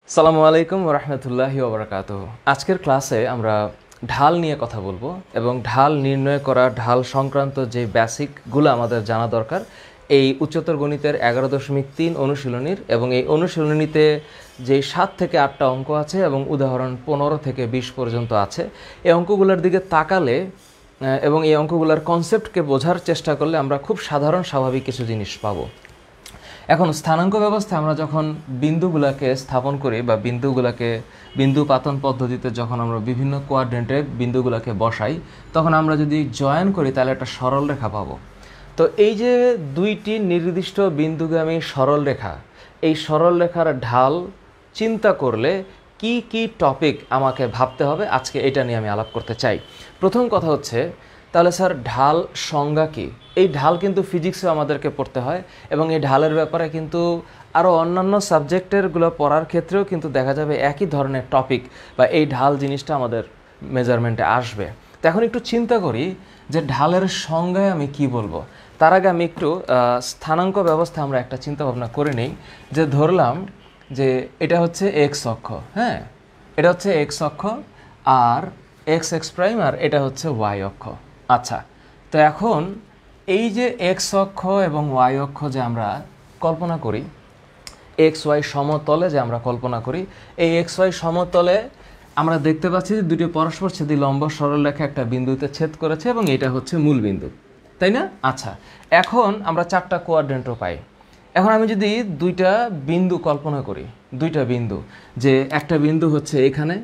আসসালামু আলাইকুম ওয়া রাহমাতুল্লাহি ওয়া বারাকাতুহু। আজকের ক্লাসে আমরা ঢাল নিয়ে কথা বলবো এবং ঢাল নির্ণয় করা, ঢাল সংক্রান্ত যে বেসিকগুলো আমাদের জানা দরকার এই উচ্চতর গণিতের 11.3 অনুশীলনীর, এবং এই অনুশীলনীতে যে 7 থেকে 8টা অঙ্ক আছে এবং উদাহরণ 15 থেকে 20 পর্যন্ত আছে। এই অঙ্কগুলোর দিকে তাকালে এবং এই অঙ্কগুলোর কনসেপ্টকে বোঝার চেষ্টা করলে আমরা খুব সাধারণ স্বাভাবিক কিছু জিনিস পাবো। এখন স্থানাঙ্ক ব্যবস্থায় আমরা যখন বিন্দুগুলোকে স্থাপন করি বা বিন্দু পাতন পদ্ধতিতে যখন আমরা বিভিন্ন কোয়াড্রেন্টে বিন্দুগুলোকে বসাই, তখন আমরা যদি জয়েন করি তাহলে একটা সরল রেখা পাবো। তো এই যে দুইটি নির্দিষ্ট বিন্দুগামী সরল রেখা, এই সরল রেখার ঢাল চিন্তা করলে কি কি টপিক আমাকে ভাবতে হবে, আজকে এটা নিয়ে আমি আলাপ করতে চাই। প্রথম কথা হচ্ছে, তাহলে স্যার ঢাল সংজ্ঞা কী? এই ঢাল কিন্তু ফিজিক্সেও আমাদেরকে পড়তে হয় এবং এই ঢালের ব্যাপারে কিন্তু আরও অন্যান্য সাবজেক্টেরগুলো পড়ার ক্ষেত্রেও কিন্তু দেখা যাবে একই ধরনের টপিক বা এই ঢাল জিনিসটা আমাদের মেজারমেন্টে আসবে। তো এখন একটু চিন্তা করি যে ঢালের সংজ্ঞায় আমি কি বলবো। তার আগে আমি একটু স্থানাঙ্ক ব্যবস্থা আমরা একটা চিন্তা ভাবনা করে নিই। যে ধরলাম যে এটা হচ্ছে এক্স অক্ষ, হ্যাঁ, এটা হচ্ছে এক্স অক্ষ আর এক্স এক্স প্রাইম, আর এটা হচ্ছে ওয়াই অক্ষ। আচ্ছা, তো এখন এই যে এক্স অক্ষ এবং ওয়াই অক্ষ যে আমরা কল্পনা করি, এক্স ওয়াই সমতলে যে আমরা কল্পনা করি, এই এক্স ওয়াই সমতলে আমরা দেখতে পাচ্ছি যে দুটি পরস্পরছেদী লম্ব সরলরেখা একটা বিন্দুতে ছেদ করেছে এবং এটা হচ্ছে মূল বিন্দু, তাই না? আচ্ছা, এখন আমরা 4টা কোয়াড্রেন্টও পাই। এখন আমি যদি দুইটা বিন্দু কল্পনা করি, দুইটা বিন্দু, যে একটা বিন্দু হচ্ছে এখানে,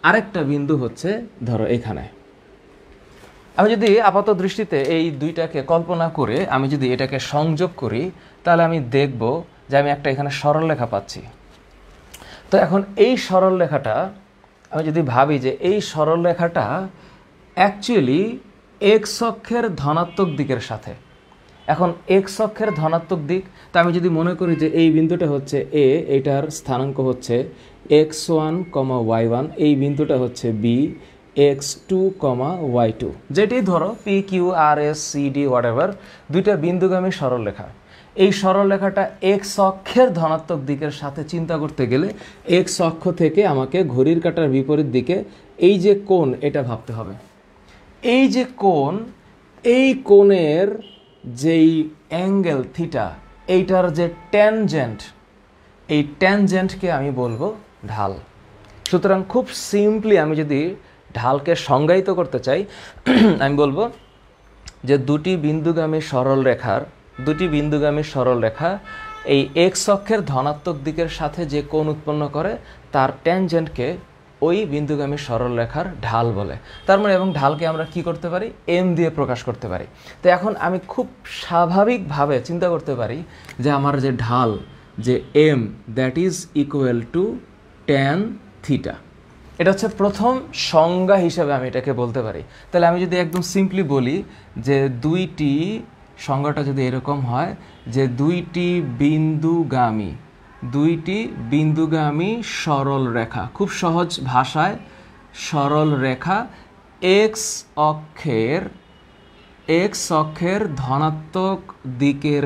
আরেকটা বিন্দু হচ্ছে ধরো এখানে। আমি যদি আপাত দৃষ্টিতে এই দুইটাকে কল্পনা করে আমি যদি এটাকে সংযোগ করি, তাহলে আমি দেখব যে আমি একটা এখানে সরলরেখা পাচ্ছি। তো এখন এই সরলরেখাটা আমি যদি ভাবি যে এই সরলরেখাটা অ্যাকচুয়ালি এক্স অক্ষের ধনাত্মক দিকের সাথে। এখন এক্স অক্ষের ধনাত্মক দিক, তা আমি যদি মনে করি যে এই বিন্দুটা হচ্ছে এ, এটার স্থানাঙ্ক হচ্ছে x1, y1, এই বিন্দুটা হচ্ছে বি, x2, y2, যেটি ধরো P Q R S C D whatever, দুইটা বিন্দুগামী সরলরেখা। এই সরলরেখাটা এক্স অক্ষের ধনাত্মক দিকের সাথে চিন্তা করতে গেলে এক্স অক্ষ থেকে আমাকে ঘড়ির কাঁটার বিপরীত দিকে এই যে কোণ, এটা ভাবতে হবে। এই যে কোণ, এই কোণের যেই অ্যাঙ্গেল থিটা, এইটার যে ট্যানজেন্ট, এই ট্যানজেন্টকে আমি বলবো ঢাল। সুতরাং খুব সিম্পলি আমি যদি ঢালকে সংজ্ঞায়িত করতে চাই, আমি বলবো যে দুটি বিন্দুগামী সরলরেখা এই এক্স অক্ষের ধনাত্মক দিকের সাথে যে কোণ উৎপন্ন করে তার ট্যানজেন্টকে ওই বিন্দুগামী সরলরেখার ঢাল বলে। তার মানে এবং ঢালকে আমরা কি করতে পারি, এম দিয়ে প্রকাশ করতে পারি। তো এখন আমি খুব স্বাভাবিকভাবে চিন্তা করতে পারি যে আমার যে ঢাল, যে m, that is equal to tan theta. এটা হচ্ছে প্রথম সংজ্ঞা হিসাবে আমি এটাকে বলতে পারি। তাহলে আমি যদি একদম সিম্পলি বলি যে সংজ্ঞাটা যদি এরকম হয় যে দুইটি বিন্দুগামী সরল রেখা, খুব সহজ ভাষায় সরল রেখা এক্স অক্ষের ধনাত্মক দিকের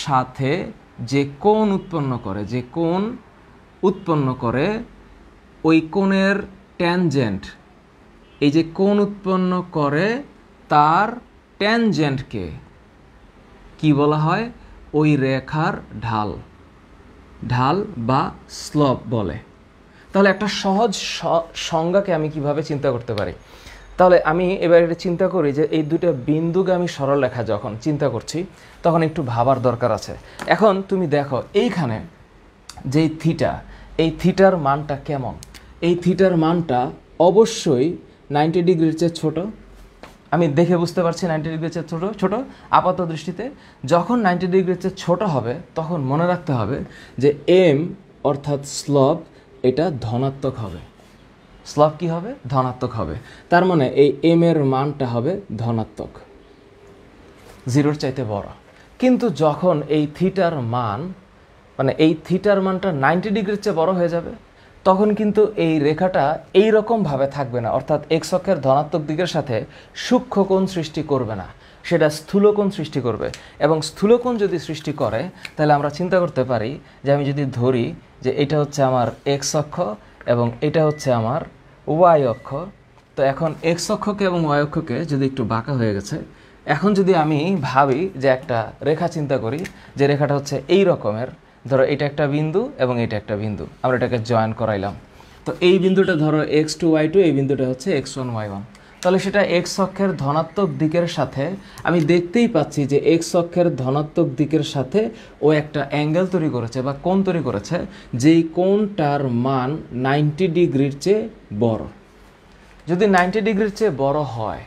সাথে যে কোণ উৎপন্ন করে, ওই কোণের ট্যানজেন্ট, এই যে কোণ উৎপন্ন করে তার ট্যানজেন্টকে কি বলা হয়, ওই রেখার ঢাল বা স্লপ বলে। তাহলে একটা সহজ সংজ্ঞাকে আমি কিভাবে চিন্তা করতে পারি। তাহলে আমি এবার এটা চিন্তা করি যে এই দুটো বিন্দুগামী সরলরেখা যখন চিন্তা করছি তখন একটু ভাবার দরকার আছে। এখন তুমি দেখো এইখানে যেই থিটা, এই থিটার মানটা কেমন? এই থিটার মানটা অবশ্যই 90 ডিগ্রির চেয়ে ছোট। আমি দেখে বুঝতে পারছি 90 ডিগ্রির চেয়ে ছোট আপাত দৃষ্টিতে। যখন 90 ডিগ্রির চেয়ে ছোট হবে তখন মনে রাখতে হবে যে এম অর্থাৎ স্লপ, এটা ধনাত্মক হবে। স্লপ কি হবে? ধনাত্মক হবে। তার মানে এই এম এর মানটা হবে ধনাত্মক, 0-র চাইতে বড়। কিন্তু যখন এই থিটার মানটা 90 ডিগ্রির চেয়ে বড় হয়ে যাবে, তখন কিন্তু এই রেখাটা এই রকম ভাবে থাকবে না, অর্থাৎ এক্স অক্ষের ধনাত্মক দিকের সাথে সূক্ষ্ম কোণ সৃষ্টি করবে না। সেটা স্থূলকোণ সৃষ্টি করবে। এবং স্থূলকোণ যদি সৃষ্টি করে তাহলে আমরা চিন্তা করতে পারি যে আমি যদি ধরি যে এটা হচ্ছে আমার এক্স অক্ষ এবং এটা হচ্ছে আমার ওয়াই অক্ষ। তো এখন এক্স অক্ষকে এবং ওয়াই অক্ষকে যদি একটু বাঁকা হয়ে গেছে, এখন যদি আমি ভাবি যে একটা রেখা চিন্তা করি, যে রেখাটা হচ্ছে এই রকমের, ধরো এটা একটা বিন্দু এবং এটা একটা বিন্দু, আমরা এটাকে জয়েন করাইলাম। তো এই বিন্দুটা ধরো x2 y2, এই বিন্দুটা হচ্ছে x1 y1। তাহলে সেটা এক্স অক্ষের ধনাত্মক দিকের সাথে, আমি দেখতেই পাচ্ছি যে এক্স অক্ষের ধনাত্মক দিকের সাথে ও একটা অ্যাঙ্গেল তৈরি করেছে বা কোণ তৈরি করেছে, যেই কোণটার মান 90 ডিগ্রির চেয়ে বড়। যদি 90 ডিগ্রির চেয়ে বড় হয়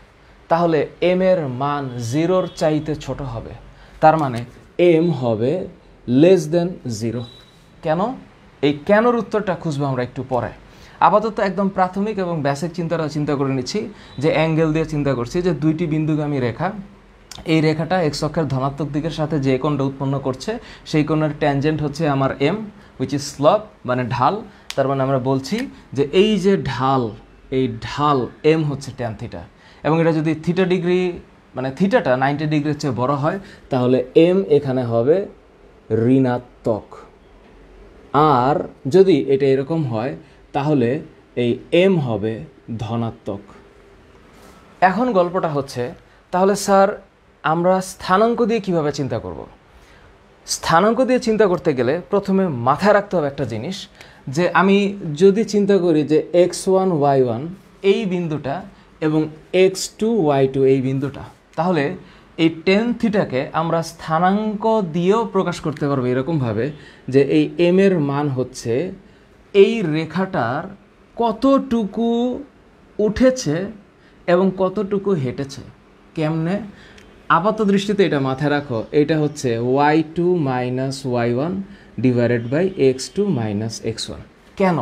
তাহলে এম এর মান 0-র চাইতে ছোট হবে। তার মানে এম হবে লেস দেন 0। কেন? এই কেনর উত্তরটা খুঁজবো আমরা একটু পরে। আপাতত একদম প্রাথমিক এবং বেসিক চিন্তা করে নিচ্ছি, যে অ্যাঙ্গেল দিয়ে চিন্তা করছি যে দুইটি বিন্দুগামী রেখা, এই রেখাটা এক্স অক্ষের ধনাত্মক দিকের সাথে যে কোণটা উৎপন্ন করছে সেই কোণের ট্যানজেন্ট হচ্ছে আমার এম, হুইচ ইজ স্লপ, মানে ঢাল। তার মানে আমরা বলছি যে এই যে ঢাল, এই ঢাল এম হচ্ছে ট্যান থিটা। এবং এটা যদি থিটা ডিগ্রি, মানে থিটাটা 90 ডিগ্রির চেয়ে বড় হয় তাহলে এম এখানে হবে ঋণাত্মক। আর যদি এটা এরকম হয় তাহলে এই এম হবে ধনাত্মক। এখন গল্পটা হচ্ছে, তাহলে স্যার আমরা স্থানাঙ্ক দিয়ে কিভাবে চিন্তা করব? স্থানাঙ্ক দিয়ে চিন্তা করতে গেলে প্রথমে মাথায় রাখতে হবে একটা জিনিস, যে আমি যদি চিন্তা করি যে x1 y1 এই বিন্দুটা এবং x2 y2 এই বিন্দুটা, তাহলে এই টেন থিটাকে আমরা স্থানাঙ্ক দিয়েও প্রকাশ করতে পারবো এরকমভাবে যে এই এম এর মান হচ্ছে এই রেখাটার কতটুকু উঠেছে এবং কতটুকু হেঁটেছে। কেমনে? আপাত দৃষ্টিতে এটা মাথায় রাখো, এটা হচ্ছে y2 minus y1 divided by x2 minus x1। কেন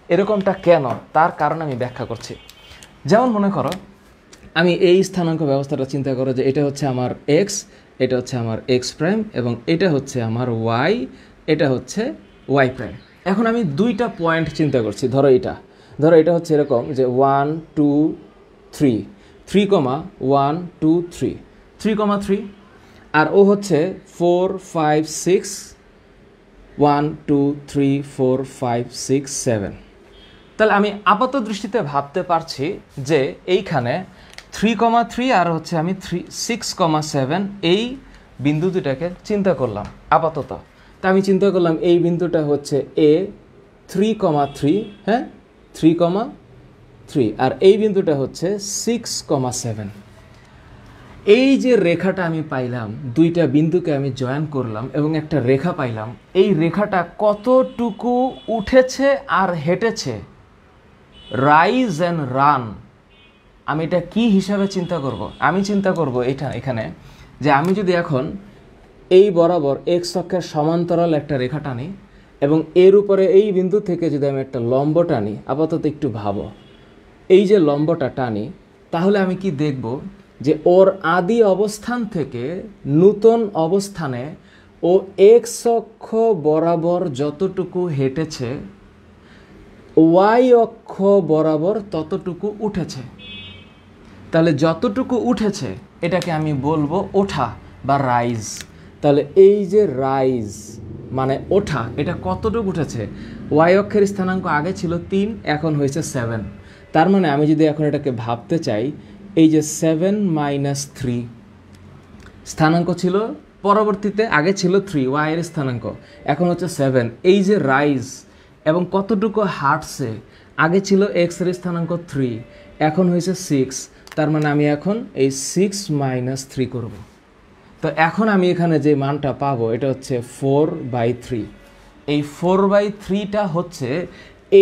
এরকমটা, কেন তার কারণ আমি ব্যাখ্যা করছি। যেমন মনে করো আমি এই স্থানাঙ্ক ব্যবস্থাটা চিন্তা করো যে এটা হচ্ছে আমার x, এটা হচ্ছে আমার x প্রাইম এবং এটা হচ্ছে আমার y, এটা হচ্ছে y প্রাইম। এখন আমি দুইটা পয়েন্ট চিন্তা করছি, ধরো এটা হচ্ছে এরকম যে 1 2 3 3,1 2 3 3,3, আর ও হচ্ছে 4 5 6 1 2 3 4 5 6 7। তাহলে আমি আপাত দৃষ্টিতে ভাবতে পারছি যে এইখানে 3,3 আর হচ্ছে আমি 6,7 এই বিন্দু দুটাকে চিন্তা করলাম আপাতত। তা আমি চিন্তা করলাম এই বিন্দুটা হচ্ছে এ 3,3, হ্যাঁ 3,3, আর এই বিন্দুটা হচ্ছে 6,7। এই যে রেখাটা আমি পাইলাম, দুইটা বিন্দুকে আমি জয়েন করলাম এবং একটা রেখা পাইলাম, এই রেখাটা কতটুকু উঠেছে আর হেঁটেছে, রাইজ অ্যান্ড রান, আমি এটা কি হিসাবে চিন্তা করব? আমি চিন্তা করব এখানে যে আমি যদি এখন এই বরাবর এক্স অক্ষের সমান্তরাল একটা রেখা টানি এবং এর উপরে এই বিন্দু থেকে যদি আমি একটা লম্ব টানি, আপাতত একটু ভাবো, এই যে লম্বটা টানি, তাহলে আমি কি দেখব যে ওর আদি অবস্থান থেকে নূতন অবস্থানে ও এক্স অক্ষ বরাবর যতটুকু হেঁটেছে, ওয়াই অক্ষ বরাবর ততটুকু উঠেছে। তাহলে যতটুকু উঠেছে এটাকে আমি বলবো ওঠা বা রাইজ। তাহলে এই যে রাইজ মানে ওঠা, এটা কতটুকু উঠেছে? ওয়াই অক্ষের স্থানাঙ্ক আগে ছিল 3, এখন হয়েছে 7। তার মানে আমি যদি এখন এটাকে ভাবতে চাই, এই যে 7 মাইনাস 3 স্থানাঙ্ক ছিল, পরবর্তীতে আগে ছিল 3 ওয়াই এর স্থানাঙ্ক, এখন হচ্ছে 7। এই যে রাইজ এবং কতটুকু হাঁটছে, আগে ছিল এক্স এর স্থানাঙ্ক 3, এখন হয়েছে 6। তার মানে আমি এখন এই 6 মাইনাস 3 করব। তো এখন আমি এখানে যে মানটা পাবো এটা হচ্ছে 4/3। এই 4/3টা হচ্ছে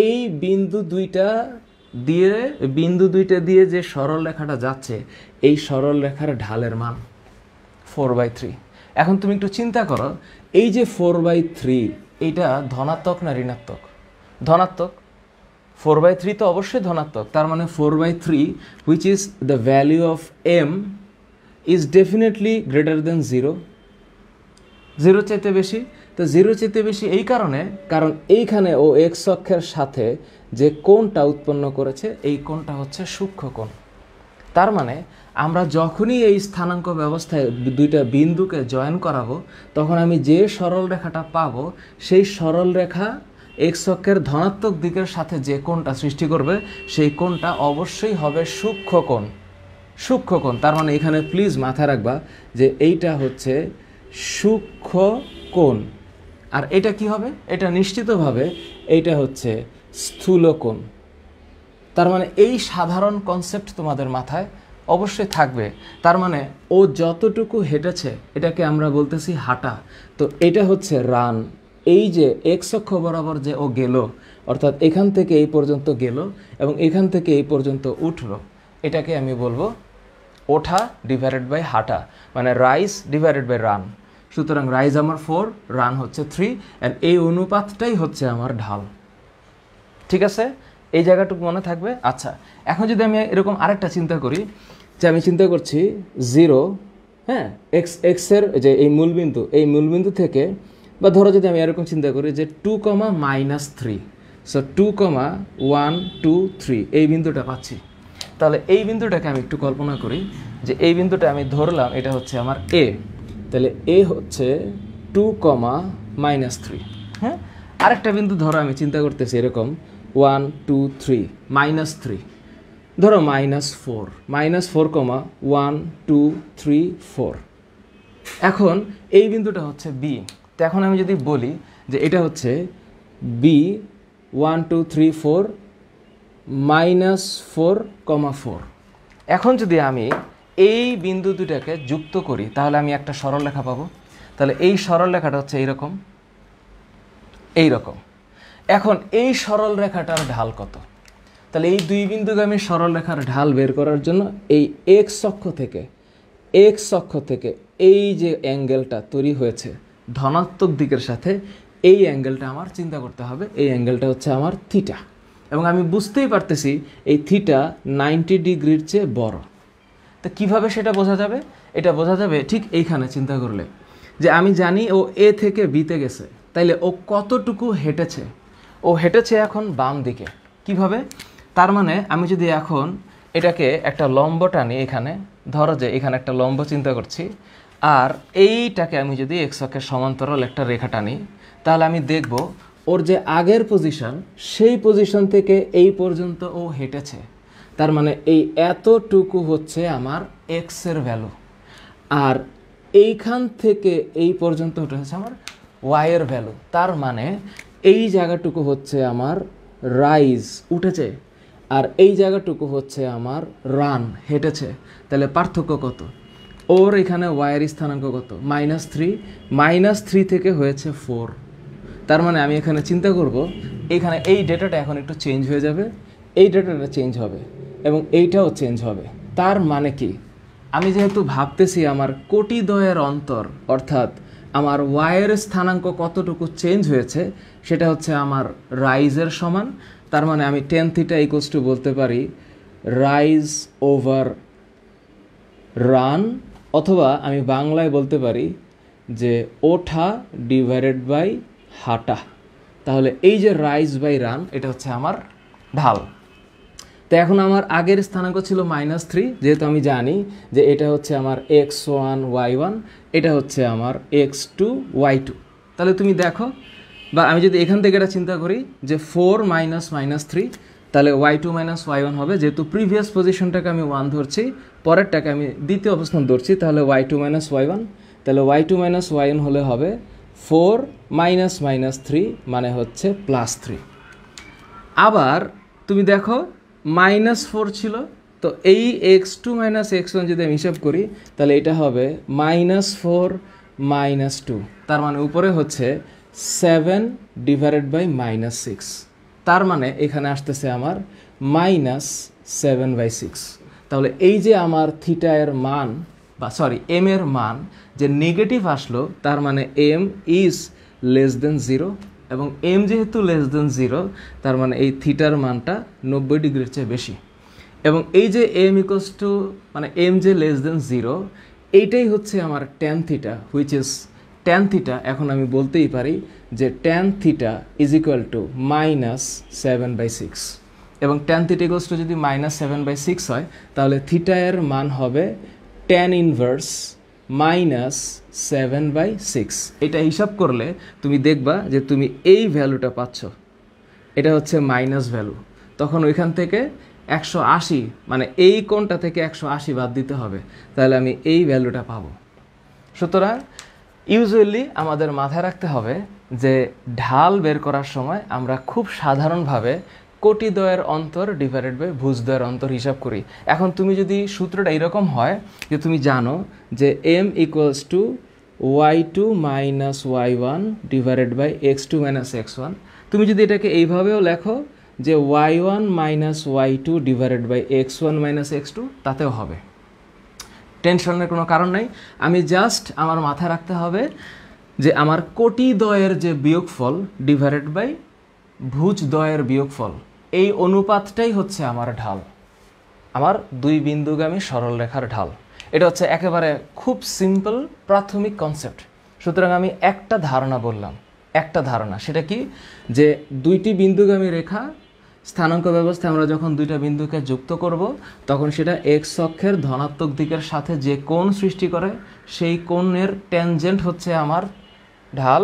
এই বিন্দু দুইটা দিয়ে যে সরল রেখাটা যাচ্ছে, এই সরল রেখার ঢালের মান 4/3। এখন তুমি একটু চিন্তা করো, এই যে 4/3 এইটা ধনাত্মক না ঋণাত্মক? ধনাত্মক। 4/3 তো অবশ্যই ধনাত্মক। তার মানে 4/3 which is the value of m is definitely greater than 0, 0 চাইতে বেশি। তো 0 চাইতে বেশি এই কারণে, কারণ এইখানে ও এক্স অক্ষের সাথে যে কোণটা উৎপন্ন করেছে এই কোণটা হচ্ছে সূক্ষ্ম কোণ। তার মানে আমরা যখনই এই স্থানাঙ্ক ব্যবস্থায় দুইটা বিন্দুকে জয়েন করাবো তখন আমি যে সরল রেখাটা পাবো সেই সরল রেখা এক্স অক্ষের ধনাত্মক দিকের সাথে যে কোণটা সৃষ্টি করবে সেই কোণটা অবশ্যই হবে সূক্ষ্মকোণ। সূক্ষ্মকোণ তার মানে এখানে প্লিজ মাথায় রাখবা যে এইটা হচ্ছে সূক্ষ্মকোণ। আর এটা কি হবে? এটা নিশ্চিতভাবে এইটা হচ্ছে স্থূলকোণ। তার মানে এই সাধারণ কনসেপ্ট তোমাদের মাথায় অবশ্যই থাকবে। তার মানে ও যতটুকু হেঁটেছে এটাকে আমরা বলতেছি হাঁটা, তো এটা হচ্ছে রান। এই যে এক্স অক্ষ বরাবর যে ও গেল, অর্থাৎ এখান থেকে এই পর্যন্ত গেল এবং এখান থেকে এই পর্যন্ত উঠলো, এটাকে আমি বলবো ওঠা ডিভাইডেড বাই হাঁটা, মানে রাইজ ডিভাইডেড বাই রান। সুতরাং রাইজ আমার 4, রান হচ্ছে 3, অ্যান্ড এই অনুপাতটাই হচ্ছে আমার ঢাল। ঠিক আছে, এই জায়গাটুকু মনে থাকবে। আচ্ছা, এখন যদি আমি এরকম আরেকটা চিন্তা করি, যে আমি চিন্তা করছি 0, হ্যাঁ, এক্সের যে এই মূলবিন্দু, এই মূলবিন্দু থেকে, বা ধরো যদি আমি এরকম চিন্তা করি যে 2, -3, সো 2, 1, 2, 3 এই বিন্দুটা পাচ্ছি। তাহলে এই বিন্দুটাকে আমি একটু কল্পনা করি যে এই বিন্দুটা আমি ধরলাম এটা হচ্ছে আমার এ। তাহলে এ হচ্ছে 2, -3, হ্যাঁ। আরেকটা বিন্দু ধরো আমি চিন্তা করতেছি এরকম 1, 2, 3, -3, ধরো -4, -4, 1, 2, 3, 4। এখন এই বিন্দুটা হচ্ছে বি। তো এখন আমি যদি বলি যে এটা হচ্ছে বি 1, 2, 3, 4, -4, 4। এখন যদি আমি এই বিন্দু দুটাকে যুক্ত করি তাহলে আমি একটা সরলরেখা পাবো। তাহলে এই সরলরেখাটা হচ্ছে এইরকম এইরকম। এখন এই সরলরেখাটার ঢাল কত? তাহলে এই দুই বিন্দুগামী সরলরেখার ঢাল বের করার জন্য এই এক্স অক্ষ থেকে এই যে অ্যাঙ্গেলটা তৈরি হয়েছে ধনাত্মক দিকের সাথে, এই অ্যাঙ্গেলটা আমার চিন্তা করতে হবে। এই অ্যাঙ্গেলটা হচ্ছে আমার থিটা, এবং আমি বুঝতেই পারতেছি এই থিটা 90 ডিগ্রির চেয়ে বড়। তো কিভাবে সেটা বোঝা যাবে? এটা বোঝা যাবে ঠিক এইখানে চিন্তা করলে, যে আমি জানি ও এ থেকে বিতে গেছে, তাইলে ও কতটুকু হেঁটেছে? ও হেঁটেছে এখন বাম দিকে। কিভাবে? তার মানে আমি যদি এখন এটাকে একটা লম্ব টানি, এখানে ধরো যে এখানে একটা লম্ব চিন্তা করছি, আর এইটাকে আমি যদি এক্স অক্ষের সমান্তরাল একটা রেখা টানি, তাহলে আমি দেখব ওর যে আগের পজিশন, সেই পজিশন থেকে এই পর্যন্ত ও হেঁটেছে। তার মানে এই এতটুকু হচ্ছে আমার এক্সের ভ্যালু, আর এইখান থেকে এই পর্যন্ত ওটা হচ্ছে আমার ওয়াইয়ের ভ্যালু। তার মানে এই জায়গাটুকু হচ্ছে আমার রাইজ, উঠেছে, আর এই জায়গাটুকু হচ্ছে আমার রান, হেঁটেছে। তাহলে পার্থক্য কত? ওর এখানে ওয়াইয়ের স্থানাঙ্ক কত? -3, -3 থেকে হয়েছে 4। তার মানে আমি এখানে চিন্তা করব, এখানে এই ডেটাটা এখন একটু চেঞ্জ হয়ে যাবে, এই ডেটাটা চেঞ্জ হবে এবং এইটাও চেঞ্জ হবে। তার মানে কি? আমি যেহেতু ভাবতেছি আমার কোটিদ্বয়ের অন্তর, অর্থাৎ আমার ওয়াইয়ের স্থানাঙ্ক কতটুকু চেঞ্জ হয়েছে, সেটা হচ্ছে আমার রাইজের সমান। তার মানে আমি tan θ = বলতে পারি রাইজ ওভার রান, অথবা আমি বাংলায় বলতে পারি যে ওঠা ডিভাইডেড বাই হাঁটা। তাহলে এই যে রাইজ বাই রান, এটা হচ্ছে আমার ঢাল। তো এখন আমার আগের স্থানাঙ্ক ছিল -3, যেহেতু আমি জানি যে এটা হচ্ছে আমার x1 y1, এটা হচ্ছে আমার x2 y2। তাহলে তুমি দেখো, বা আমি যদি এখান থেকে এটা চিন্তা করি যে 4 - -3, তাহলে y2 - y1 হবে। যেহেতু প্রিভিয়াস পজিশনটাকে আমি 1 ধরছি, পরেরটাকে আমি দ্বিতীয় অবস্থান ধরছি, তাহলে y2 - y1, তাহলে y2 - y1 হলে হবে 4 - -3 মানে হচ্ছে +3। আবার তুমি দেখো -4 ছিল, তো এই x2 - x1 যদি আমি হিসাব করি তাহলে এটা হবে -4 - 2। তার মানে উপরে হচ্ছে 7 ডিভাইডেড বাই -6। তার মানে এখানে আসতেছে আমার -7/6। তাহলে এই যে আমার থিটা এর মান, বা সরি এম এর মান যে নেগেটিভ আসলো, তার মানে m ইজ <0, এবং m যেহেতু <0, তার মানে এই থিটার মানটা 90 ডিগ্রির চেয়ে বেশি। এবং এই যে মানে m যে <0, এইটাই হচ্ছে আমার tan θ, হুইচ ইজ tan θ। এখন আমি বলতেই পারি যে tan θ = -7/6। এবং ট্যান থিটা ইকুয়ালস টু যদি -7/6 হয় তাহলে থিটা এর মান হবে ট্যান ইনভার্স -7/6। এটা হিসাব করলে তুমি দেখবা যে তুমি এই ভ্যালুটা পাচ্ছ, এটা হচ্ছে মাইনাস ভ্যালু। তখন ওইখান থেকে 180 মানে এই কোণটা থেকে 180 বাদ দিতে হবে, তাহলে আমি এই ভ্যালুটা পাবো। সুতরাং ইউজুয়ালি আমাদের মাথায় রাখতে হবে যে ঢাল বের করার সময় আমরা খুব সাধারণভাবে কোটিদ্বয়ের অন্তর ডিভাইডেড বাই ভুজদ্বয়ের অন্তর হিসাব করি। এখন তুমি যদি সূত্রটা এরকম হয় যে তুমি জানো যে m equals to y2 minus y1 divided by x2 minus x1, তুমি যদি এটাকে এইভাবেও লেখো যে y1 minus y2 divided by x1 minus x2, তাতেও হবে, টেনশনের কোনো কারণ নাই। আমি জাস্ট আমার মাথায় রাখতে হবে যে আমার কোটিদ্বয়ের যে বিয়োগফল ডিভাইডেড বাই ভুজদ্বয়ের বিয়োগফল, এই অনুপাতটাই হচ্ছে আমার ঢাল, আমার দুই বিন্দুগামী সরলরেখার ঢাল। এটা হচ্ছে একেবারে খুব সিম্পল প্রাথমিক কনসেপ্ট। সুতরাং আমি একটা ধারণা বললাম, একটা ধারণা, সেটা কি যে দুইটি বিন্দুগামী রেখা স্থানাঙ্ক ব্যবস্থায় আমরা যখন দুইটা বিন্দুকে যুক্ত করব তখন সেটা এক্স অক্ষের ধনাত্মক দিকের সাথে যে কোণ সৃষ্টি করে সেই কোণের ট্যানজেন্ট হচ্ছে আমার ঢাল।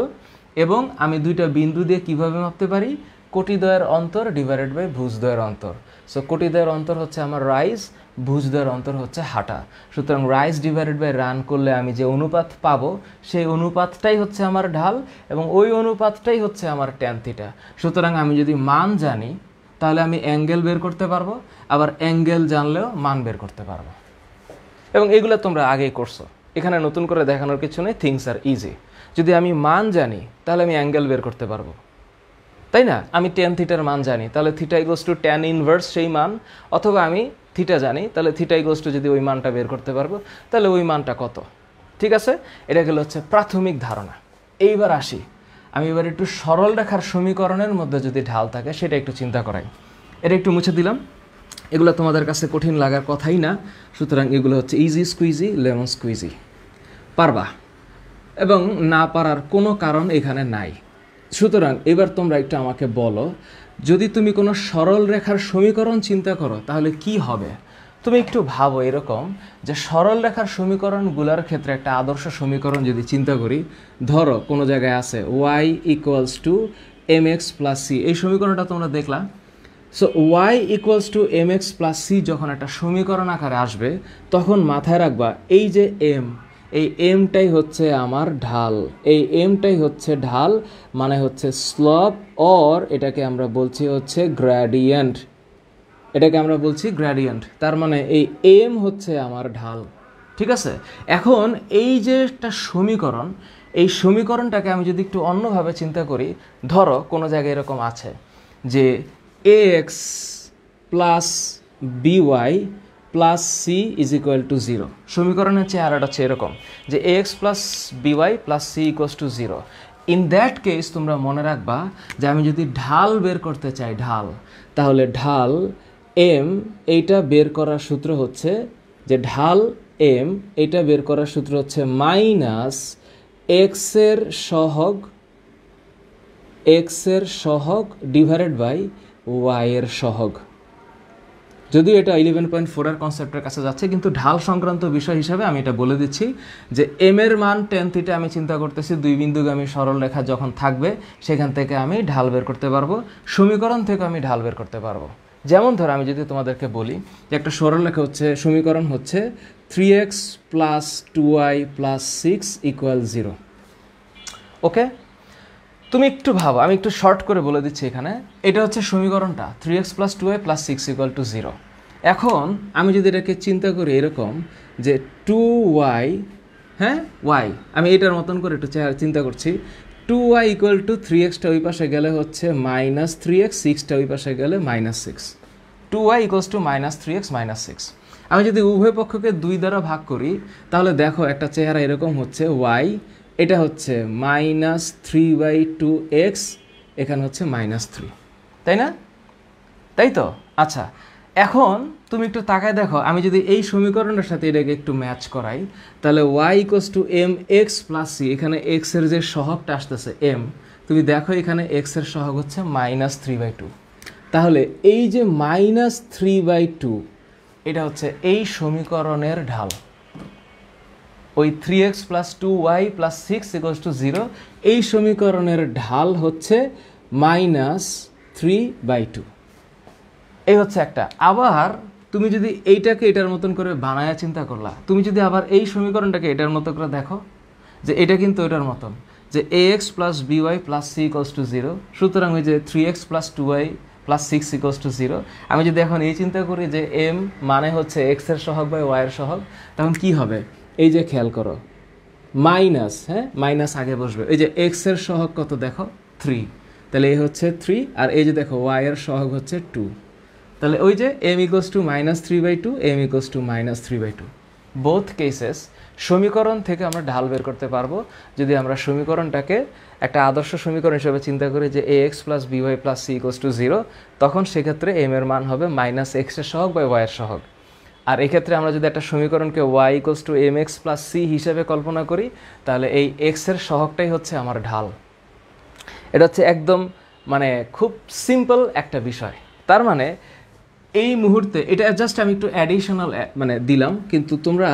এবং আমি দুইটা বিন্দু দিয়ে কিভাবে মাপতে পারি? কোটিদ্বয়ের অন্তর ডিভাইডেড বাই ভুজদ্বয়ের অন্তর। সো কোটিদ্বয়ের অন্তর হচ্ছে আমার রাইজ, ভুজদ্বয়ের অন্তর হচ্ছে হাঁটা। সুতরাং রাইজ ডিভাইডেড বাই রান করলে আমি যে অনুপাত পাবো সেই অনুপাতটাই হচ্ছে আমার ঢাল এবং ওই অনুপাতটাই হচ্ছে আমার ট্যান থিটা। সুতরাং আমি যদি মান জানি তাহলে আমি অ্যাঙ্গেল বের করতে পারবো, আবার অ্যাঙ্গেল জানলেও মান বের করতে পারবো। এবং এগুলো তোমরা আগেই করছো, এখানে নতুন করে দেখানোর কিছু নেই, থিংস আর ইজি। যদি আমি মান জানি তাহলে আমি অ্যাঙ্গেল বের করতে পারবো, তাই না? আমি ট্যান থিটার মান জানি তাহলে theta equals to tan inverse সেই মান, অথবা আমি থিটা জানি তাহলে থিটা ইকুয়ালস টু যদি ওই মানটা বের করতে পারবো তাহলে ওই মানটা কত। ঠিক আছে, এটা গেল হচ্ছে প্রাথমিক ধারণা। এইবার আসি, আমি এবার একটু সরল রেখার সমীকরণের মধ্যে যদি ঢাল থাকে সেটা একটু চিন্তা করাই। এটা একটু মুছে দিলাম, এগুলো তোমাদের কাছে কঠিন লাগার কথাই না। সুতরাং এগুলো হচ্ছে ইজি স্কুইজি, লেমন স্কুইজি, পারবা এবং না পারার কোনো কারণ এখানে নাই। সুতরাং এবার তোমরা একটু আমাকে বলো, যদি তুমি কোনো সরল রেখার সমীকরণ চিন্তা করো তাহলে কি হবে? তুমি একটু ভাবো এরকম যে সরল রেখার সমীকরণগুলোর ক্ষেত্রে একটা আদর্শ সমীকরণ যদি চিন্তা করি, ধরো কোনো জায়গায় আছে y equals to mx plus c, এই সমীকরণটা তোমরা দেখলা। So y equals to mx plus c যখন একটা সমীকরণ আকারে আসবে তখন মাথায় রাখবা এই যে m, এই এমটাই হচ্ছে আমার ঢাল, এই এমটাই হচ্ছে ঢাল, মানে হচ্ছে স্লপ, অর এটাকে আমরা বলছি হচ্ছে গ্রেডিয়েন্ট, এটাকে আমরা বলছি গ্রেডিয়েন্ট। তার মানে এই এম হচ্ছে আমার ঢাল। ঠিক আছে, এখন এই যে একটা সমীকরণ, এই সমীকরণটাকে আমি যদি একটু অন্যভাবে চিন্তা করি, ধরো কোনো জায়গায় এরকম আছে যে ax plus by plus c is equal to 0। সমীকরণের চেহারাটা হচ্ছে এরকম যে ax plus by plus c equals to 0। In that case তোমরা মনে রাখবা যে আমি যদি ঢাল বের করতে চাই, ঢাল, তাহলে ঢাল এম, এইটা বের করার সূত্র হচ্ছে যে ঢাল এম, এইটা বের করার সূত্র হচ্ছে মাইনাস এক্সের সহগ ডিভাইডেড বাই ওয়াইয়ের সহগ। যদিও এটা 11.4 এর কনসেপ্টের কাছে যাচ্ছে, কিন্তু ঢাল সংক্রান্ত বিষয় হিসাবে আমি এটা বলে দিচ্ছি যে এম এর মান ট্যান থিটা আমি চিন্তা করতেছি দুই বিন্দুগামী সরল রেখা যখন থাকবে সেখান থেকে আমি ঢাল বের করতে পারবো, সমীকরণ থেকে আমি ঢাল বের করতে পারবো। যেমন ধরো আমি যদি তোমাদেরকে বলি যে একটা সরল রেখা হচ্ছে, সমীকরণ হচ্ছে 3x plus 2y plus 6 equal 0। ওকে, তুমি একটু ভাবো, আমি একটু শর্ট করে বলে দিচ্ছি এখানে, এটা হচ্ছে সমীকরণটা 3x plus 2y plus 6 equal to 0। এখন আমি যদি এটাকে চিন্তা করি এরকম যে 2y, হ্যাঁ y, আমি এটার মতন করে একটু চিন্তা করছি, 2y ইকুয়াল টু 3xটা ওই পাশে গেলে হচ্ছে মাইনাস 3x, 6টা ওই পাশে গেলে minus 6, 2y equals to minus 3x minus 6। আমি যদি উভয় পক্ষকে 2 দ্বারা ভাগ করি তাহলে দেখো একটা চেহারা এরকম হচ্ছে, y এটা হচ্ছে মাইনাস 3/2x, এখানে হচ্ছে মাইনাস 3, তাই না? তাই তো? আচ্ছা, এখন তুমি একটু তাকায় দেখো, আমি যদি এই সমীকরণের সাথে এটাকে একটু ম্যাচ করাই তাহলে y equals to mx plus c, এখানে x এর যে সহগটা আসতেছে m, তুমি দেখো এখানে x এর সহগ হচ্ছে মাইনাস 3/2। তাহলে এই যে -3/2 এটা হচ্ছে এই সমীকরণের ঢাল। ওই 3x + 2y + 6 = 0 এই সমীকরণের ঢাল হচ্ছে -3/2। এই হচ্ছে একটা। আবার তুমি যদি এইটাকে এটার মতন করে বানায়া চিন্তা করলা, তুমি যদি আবার এই সমীকরণটাকে এটার মতো করে দেখো যে এটা কিন্তু এটার মতন, যে ax + by + c = 0, সুতরাং ওই যে 3x + 2y + 6 = 0। আমি যদি এখন এই চিন্তা করি যে m মানে হচ্ছে x এর সহগ বাই y এর সহগ, তখন কি হবে? এই যে খেয়াল করো মাইনাস, হ্যাঁ মাইনাস আগে বসবে। এই যে x এর সহগ কত দেখো 3, তাহলে এই হচ্ছে 3, আর এই যে দেখো y এর সহগ হচ্ছে 2, তাহলে ওই যে m = -3/2, m = -3/2। বোথ কেসেস সমীকরণ থেকে আমরা ঢাল বের করতে পারবো যদি আমরা সমীকরণটাকে একটা আদর্শ সমীকরণ হিসেবে চিন্তা করি যে ax + by + c = 0, তখন সেক্ষেত্রে m এর মান হবে -x এর সহগ বাই y এর সহগ। আর এক্ষেত্রে আমরা যদি একটা সমীকরণকে y = mx + c হিসেবে কল্পনা করি, তাহলে এই x এর সহগটাই হচ্ছে আমার ঢাল। এটা হচ্ছে একদম মানে খুব সিম্পল একটা বিষয়। তার মানে এই মুহূর্তে এটা জাস্ট আমি একটু অ্যাডিশনাল মানে দিলাম, কিন্তু তোমরা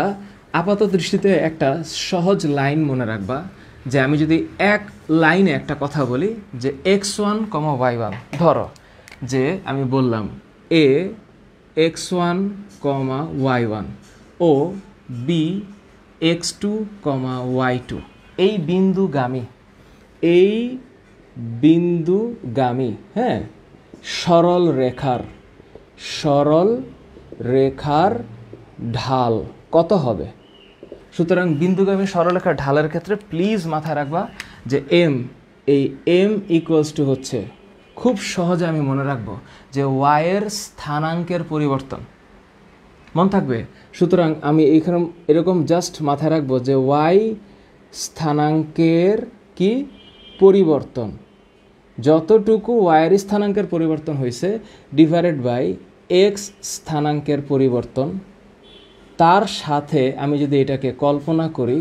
আপাত দৃষ্টিতে একটা সহজ লাইন মনে রাখবা যে আমি যদি এক লাইনে একটা কথা বলি যে x1, y1, ধরো যে আমি বললাম a x1, y1 O b x2, y2 এই বিন্দুগামী হ্যাঁ সরল রেখার ঢাল কত হবে? সুতরাং বিন্দুগামী সরলরেখার ঢালের ক্ষেত্রে প্লিজ মাথায় রাখবা যে এই m = হচ্ছে, খুব সহজে আমি মনে রাখবো যে y এর স্থানাঙ্কের পরিবর্তন, মন থাকবে। সুতরাং আমি এইখানে এরকম জাস্ট মাথায় রাখবো যে y স্থানাঙ্কের কি পরিবর্তন, যতটুকু y এর স্থানাঙ্কের পরিবর্তন হয়েছে ডিভাইডেড বাই x স্থানাঙ্কের পরিবর্তন, তার সাথে আমি যদি এটাকে কল্পনা করি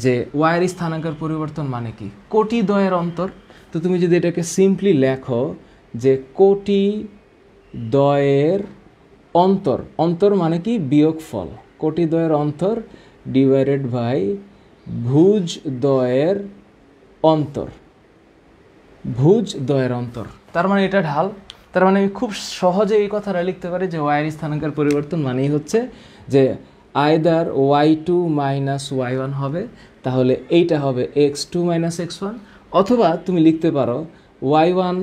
যে y এর স্থানাঙ্কের পরিবর্তন মানে কি কোটি দ্বয়ের অন্তর, তো তুমি যদি এটাকে সিম্পলি লেখো যে কোটি দ্বয়ের অন্তর মানে কি বিয়োগফল, কোটি দ্বয়ের অন্তর ডিভাইডেড বাই ভুজ দ্বয়ের অন্তর, তার মানে এটা ঢাল। তার মানে আমি খুব সহজে এই কথাটা লিখতে পারি যে y এর স্থানাঙ্কের পরিবর্তন মানেই হচ্ছে যে আইদার y2 - y1 হবে, তাহলে এইটা হবে x2 - x1, অথবা তুমি লিখতে পারো y1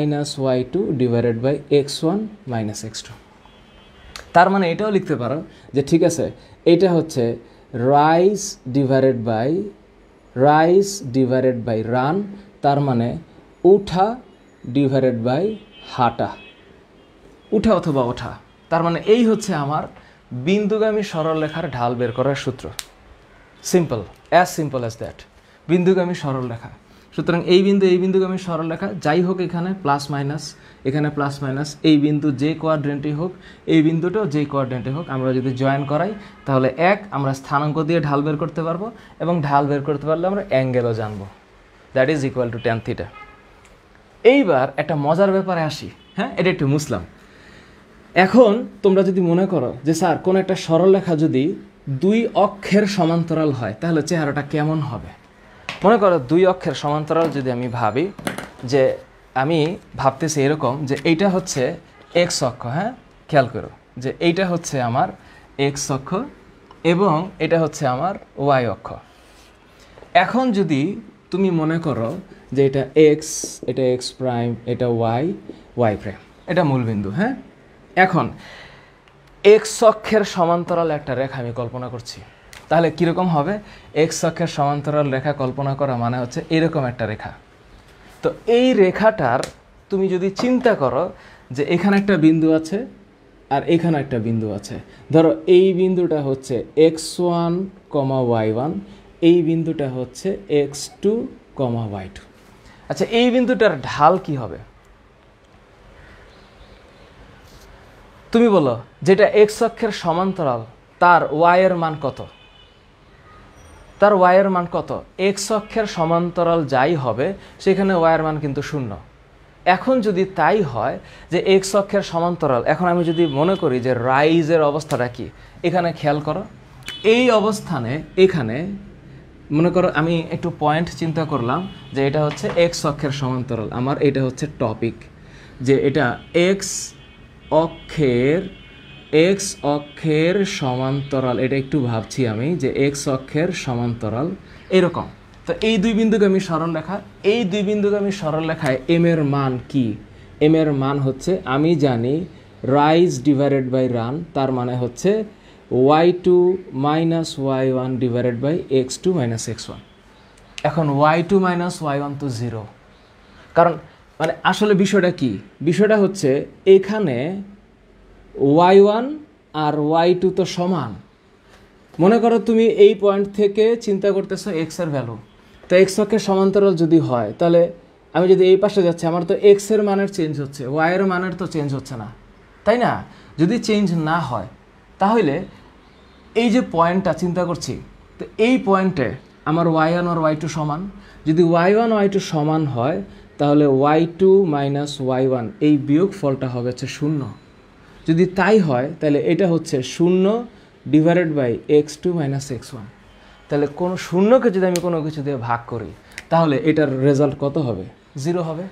- y2 divided by x1 - x2। তার মানে এটাও লিখতে পারো যে ঠিক আছে এইটা হচ্ছে রাইজ ডিভাইডেড বাই রান, তার মানে উঠা ডিভাইডেড বাই হাঁটা, উঠা অথবা ওঠা। তার মানে এই হচ্ছে আমার বিন্দুগামী সরলরেখার ঢাল বের করার সূত্র। সিম্পল অ্যাজ দ্যাট, বিন্দুগামী সরলরেখা। সুতরাং এই বিন্দুগামী সরলরেখা যাই হোক, এখানে প্লাস মাইনাস, এখানে প্লাস মাইনাস, এই বিন্দু যে কোয়াড্রেন্টই হোক, এই বিন্দুটাও যে কোয়াড্রেন্টই হোক, আমরা যদি জয়েন করাই তাহলে আমরা স্থানাঙ্ক দিয়ে ঢাল বের করতে পারবো, এবং ঢাল বের করতে পারলে আমরা অ্যাঙ্গেলও জানবো, that is equal two tan θ। এইবার একটা মজার ব্যাপারে আসি, হ্যাঁ এটা একটু মুছলাম। এখন তোমরা যদি মনে করো যে স্যার কোন একটা সরলরেখা যদি দুই অক্ষের সমান্তরাল হয় তাহলে চেহারাটা কেমন হবে? মনে করো দুই অক্ষের সমান্তরাল যদি আমি ভাবি, যে আমি ভাবতেছি এরকম যে এইটা হচ্ছে এক্স অক্ষ, হ্যাঁ খেয়াল করো যে এইটা হচ্ছে আমার এক্স অক্ষ এবং এটা হচ্ছে আমার ওয়াই অক্ষ। এখন যদি তুমি মনে করো যে এটা এক্স, এটা এক্স প্রাইম, এটা ওয়াই, ওয়াই প্রাইম, এটা মূলবিন্দু, হ্যাঁ। এখন এক্স অক্ষের সমান্তরাল একটা রেখা আমি কল্পনা করছি, তাহলে কীরকম হবে? এক্স অক্ষের সমান্তরাল রেখা কল্পনা করা মানে হচ্ছে এরকম একটা রেখা। তো এই রেখাটার তুমি যদি চিন্তা করো যে এখানে একটা বিন্দু আছে আর এখানে একটা বিন্দু আছে, ধরো এই বিন্দুটা হচ্ছে x1, y1, এই বিন্দুটা হচ্ছে x2, y2। আচ্ছা, এই বিন্দুটার ঢাল কি হবে? তুমি বলো, যেটা এক্স অক্ষের সমান্তরাল তার ওয়াই এর মান কত? তার ওয়াই এর মান কত? এক্স অক্ষের সমান্তরাল যাই হবে সেখানে ওয়াই এর মান কিন্তু 0, এখন যদি তাই হয় যে এক্স অক্ষের সমান্তরাল, এখন আমি যদি মনে করি যে রাইজের অবস্থাটা কি, এখানে খেয়াল করো এই অবস্থানে এখানে মনে করো আমি একটু পয়েন্ট চিন্তা করলাম যে এটা হচ্ছে এক্স অক্ষের সমান্তরাল, আমার এটা হচ্ছে টপিক, যে এটা এক্স অক্ষের সমান্তরাল, এটা একটু ভাবছি আমি যে এক্স অক্ষের সমান্তরাল এরকম। তো এই দুই বিন্দুকে আমি সরলরেখা, এই দুই বিন্দুকে আমি সরলরেখায় এম এর মান কি, এম এর মান হচ্ছে আমি জানি রাইজ ডিভাইডেড বাই রান, তার মানে হচ্ছে y2 minus y1 divided by x2 minus x1। এখন y2 মাইনাস y1 তো 0, কারণ মানে আসলে বিষয়টা কি, বিষয়টা হচ্ছে এখানে y1 আর y2 তো সমান। মনে করো তুমি এই পয়েন্ট থেকে চিন্তা করতেছো x এর ভ্যালু, তো x অক্ষের সমান্তরাল যদি হয় তাহলে আমি যদি এই পাশে যাচ্ছি আমার তো x এর মানের চেঞ্জ হচ্ছে, y এর মানের তো চেঞ্জ হচ্ছে না, তাই না? যদি চেঞ্জ না হয় তাহলে এই যে পয়েন্টটা চিন্তা করছি, তো এই পয়েন্টে আমার y1 আর y2 সমান, যদি y1 y2 সমান হয় তাহলে y2 মাইনাস y1 এই বিয়োগ ফলটা হবে হচ্ছে 0। যদি তাই হয় তাহলে এটা হচ্ছে 0 divided by x2 minus x1। তাহলে কোনো শূন্যকে যদি আমি কোনো কিছু দিয়ে ভাগ করি তাহলে এটার রেজাল্ট কত হবে? 0 হবে।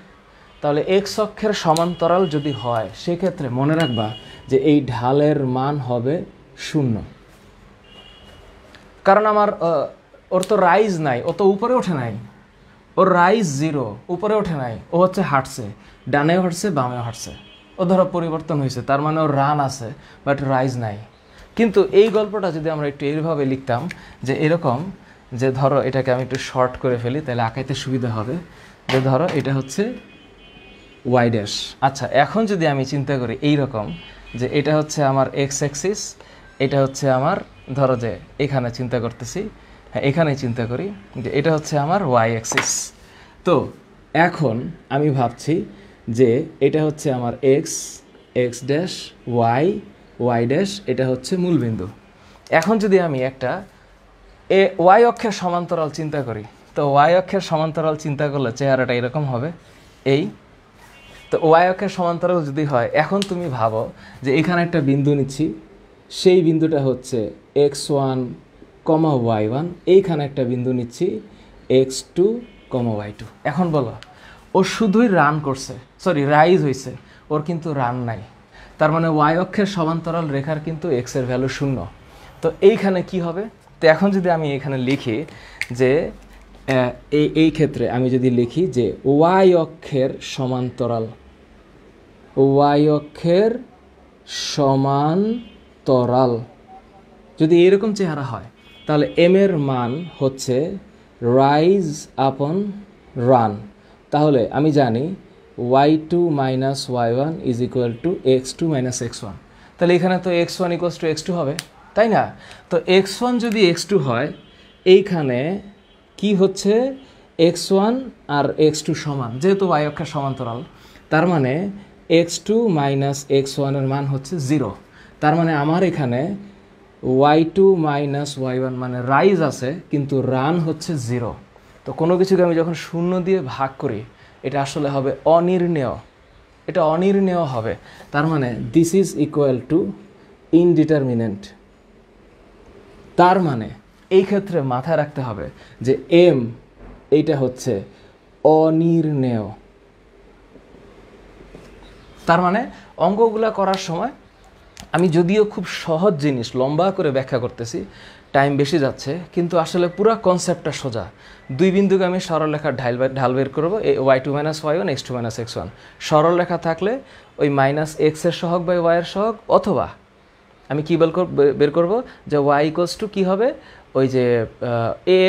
তাহলে এক্স অক্ষের সমান্তরাল যদি হয় সেক্ষেত্রে মনে রাখবা যে এই ঢালের মান হবে 0, কারণ আমার ওর তো রাইজ নাই, ও তো উপরে ওঠে নাই, ওর রাইজ 0, উপরে ওঠে নাই, ও হচ্ছে হাঁটছে, ডানেও হাঁটছে বামেও হাঁটছে, ও ধরো পরিবর্তন হয়েছে, তার মানে ওর রান আছে বাট রাইজ নাই। কিন্তু এই গল্পটা যদি আমরা একটু এইভাবে লিখতাম যে এরকম, যে ধরো এটাকে আমি একটু শর্ট করে ফেলি তাহলে আঁকাইতে সুবিধা হবে, যে ধরো এটা হচ্ছে ওয়াই ড্যাশ। আচ্ছা, এখন যদি আমি চিন্তা করি এই রকম যে এটা হচ্ছে আমার এক্স অ্যাক্সিস, এটা হচ্ছে আমার ধরো যে এখানে চিন্তা করতেছি, হ্যাঁ এখানেই চিন্তা করি যে এটা হচ্ছে আমার ওয়াই অ্যাক্সিস। তো এখন আমি ভাবছি যে এটা হচ্ছে আমার এক্স ড্যাশ ওয়াই ড্যাশ, এটা হচ্ছে মূলবিন্দু। এখন যদি আমি একটা ওয়াই অক্ষের সমান্তরাল চিন্তা করি, তো ওয়াই অক্ষের সমান্তরাল চিন্তা করলে চেহারাটা এরকম হবে এই। তো ওয়াই অক্ষের সমান্তরাল যদি হয়, এখন তুমি ভাবো যে এখানে একটা বিন্দু নিচ্ছি, সেই বিন্দুটা হচ্ছে x1, y1, এইখানে একটা বিন্দু নিচ্ছি x2, y2। এখন বলো ও শুধুই রান করছে, সরি রাইজ হয়েছে, ওর কিন্তু রান নাই, তার মানে ওয়াই অক্ষের সমান্তরাল রেখার কিন্তু এক্স এর ভ্যালু 0। তো এইখানে কি হবে? তো এখন যদি আমি এখানে লিখি যে এই ক্ষেত্রে আমি যদি লিখি যে ওয়াই অক্ষের সমান্তরাল যদি এরকম চেহারা হয় তাহলে এম এর মান হচ্ছে রাইজ আপন রান। তাহলে আমি জানি y2 minus y1 is equal two x2 minus x1। তাহলে এখানে তো x1 ইকুয়ালস টু x2 হবে, তাই না? তো x1 যদি x2 হয়, এইখানে কি হচ্ছে x1 আর x2 সমান, যেহেতু y অক্ষের সমান্তরাল, তার মানে x2 মাইনাস x1 এর মান হচ্ছে 0। তার মানে আমার এখানে y2 মাইনাস y1 মানে রাইজ আছে কিন্তু রান হচ্ছে 0। তো কোনো কিছুকে আমি যখন 0 দিয়ে ভাগ করি এটা আসলে হবে অনির্ণেয়, এটা অনির্ণেয় হবে। তার মানে this is equal two indeterminate. তার মানে এই ক্ষেত্রে মাথায় রাখতে হবে যে এম এইটা হচ্ছে অনির্ণেয়। তার মানে অঙ্কগুলা করার সময় আমি যদিও খুব সহজ জিনিস লম্বা করে ব্যাখ্যা করতেছি, টাইম বেশি যাচ্ছে, কিন্তু আসলে পুরো কনসেপ্টটা সোজা। দুই বিন্দুকে আমি সরলরেখার ঢাল বের করবো, y2 minus y1, x2 minus x1। সরলরেখা থাকলে ওই মাইনাস এক্স এর সহগ বাই ওয়াই এর সহগ, অথবা আমি কী বের করব যে y ইকুয়ালস টু কী হবে, ওই যে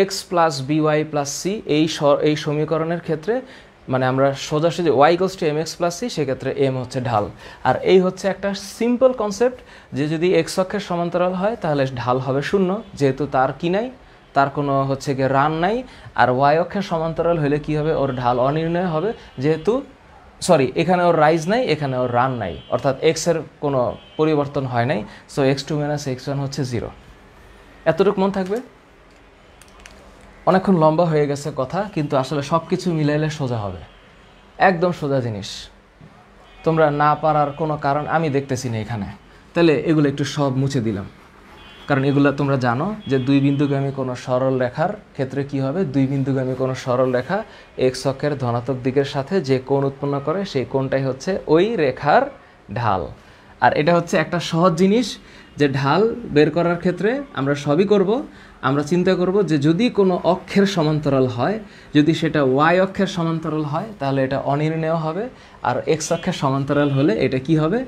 ax plus by plus c, এই সমীকরণের ক্ষেত্রে মানে আমরা সোজাসুজি y equals to mx plus c, সেক্ষেত্রে m হচ্ছে ঢাল। আর এই হচ্ছে একটা সিম্পল কনসেপ্ট যে যদি এক্স অক্ষের সমান্তরাল হয় তাহলে ঢাল হবে 0, যেহেতু তার কি নাই, তার কোনো হচ্ছে গিয়ে রান নাই। আর ওয়াই অক্ষের সমান্তরাল হলে কি হবে, ওর ঢাল অনির্ণয় হবে, যেহেতু এখানে ওর রাইজ নাই, এখানে ওর রান নাই, অর্থাৎ এক্স এর কোনো পরিবর্তন হয় নাই। সো x2 মাইনাস x1 হচ্ছে 0। এতটুকু মন থাকবে। অনেকক্ষণ লম্বা হয়ে গেছে কথা, কিন্তু আসলে সব কিছু মিলাইলে সোজা হবে। একদম সোজা জিনিস, তোমরা না পারার কোনো কারণ আমি দেখতেছি না এখানে। তাহলে এগুলো একটু সব মুছে দিলাম, কারণ এগুলো তোমরা জানো যে দুই বিন্দুগামী কোনো সরল রেখার ক্ষেত্রে কি হবে, দুই বিন্দুগামী কোনো সরল রেখা এক্স অক্ষের ধনাত্মক দিকের সাথে যে কোণ উৎপন্ন করে সেই কোণটাই হচ্ছে ওই রেখার ঢাল। আর এটা হচ্ছে একটা সহজ জিনিস যে ঢাল বের করার ক্ষেত্রে আমরা সবই করব, আমরা চিন্তা করব যে যদি কোনো অক্ষের সমান্তরাল হয়, যদি সেটা ওয়াই অক্ষের সমান্তরাল হয় তাহলে এটা অনির্ণেয় হবে, আর এক্স অক্ষের সমান্তরাল হলে এটা কি হবে,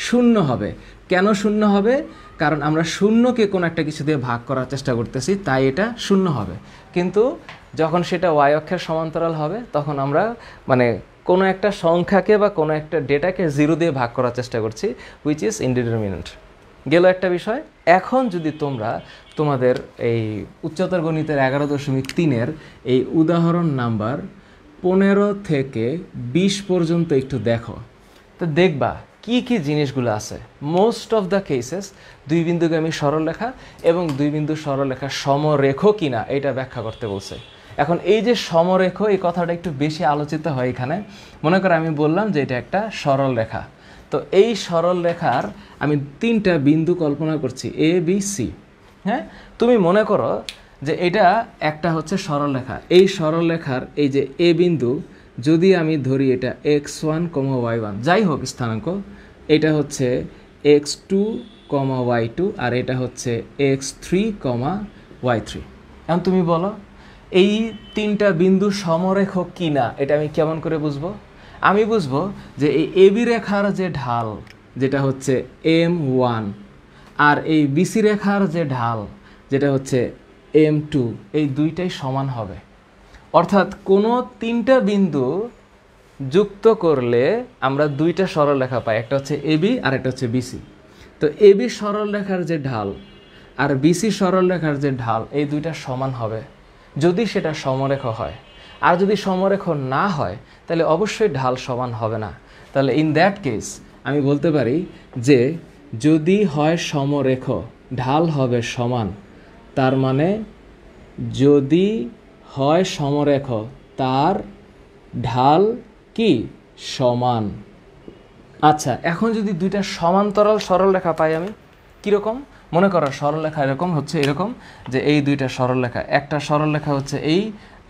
শূন্য হবে। কেন শূন্য হবে? কারণ আমরা শূন্যকে কোনো একটা কিছু দিয়ে ভাগ করার চেষ্টা করতেছি, তাই এটা শূন্য হবে। কিন্তু যখন সেটা ওয়াই অক্ষের সমান্তরাল হবে তখন আমরা মানে কোনো একটা সংখ্যাকে বা কোনো একটা ডেটাকে 0 দিয়ে ভাগ করার চেষ্টা করছি, হুইচ ইজ ইনডিটারমিনেন্ট। গেল একটা বিষয়। এখন যদি তোমরা তোমাদের এই উচ্চতর গণিতের 11.3-এর এই উদাহরণ নাম্বার 15 থেকে 20 পর্যন্ত একটু দেখো, তো দেখবা কি কি জিনিসগুলো আছে। মোস্ট অফ দ্য কেসেস দুই বিন্দুগামী সরলরেখা এবং দুই বিন্দু সরলরেখা সমরেখ কিনা এটা ব্যাখ্যা করতে বলছে। এখন এই যে সমরেখ, এই কথাটা একটু বেশি আলোচিত হয় এখানে। মনে করো আমি বললাম যে এটা একটা সরল রেখা, তো এই সরল রেখার আমি 3টা বিন্দু কল্পনা করছি, এ বি সি। হ্যাঁ, তুমি মনে করো যে এটা একটা হচ্ছে সরল রেখা, এই সরল রেখার এই যে এ বিন্দু যদি আমি ধরি এটা x1, y1 যাই হোক স্থানাঙ্ক, এটা হচ্ছে x2, y2 আর এটা হচ্ছে x3, y3। এখন তুমি বলো এই 3টা বিন্দু সমরেখ কিনা এটা আমি কেমন করে বুঝবো? আমি বুঝবো যে এই এবি রেখার যে ঢাল যেটা হচ্ছে m1 আর এই বিসি রেখার যে ঢাল যেটা হচ্ছে m2, এই দুইটাই সমান হবে। অর্থাৎ কোনো 3টা বিন্দু যুক্ত করলে আমরা 2টা সরলরেখা পাই, একটা হচ্ছে এবি আর একটা হচ্ছে বিসি। তো এবি সরলরেখার যে ঢাল আর বিসি সরলরেখার যে ঢাল এই দুইটা সমান হবে যদি সেটা সমরেখ হয়। আর যদি সমরেখ না হয় তাহলে অবশ্যই ঢাল সমান হবে না। তাহলে ইন দ্যাট কেস আমি বলতে পারি যে যদি হয় সমরেখ ঢাল হবে সমান, তার মানে যদি হয় সমরেখ তার ঢাল কি সমান। আচ্ছা, এখন যদি দুইটা সমান্তরাল সরলরেখা পাই আমি কীরকম? মনে করো সরলরেখা এরকম হচ্ছে, এরকম যে এই দুইটা সরলরেখা, একটা সরলরেখা হচ্ছে এই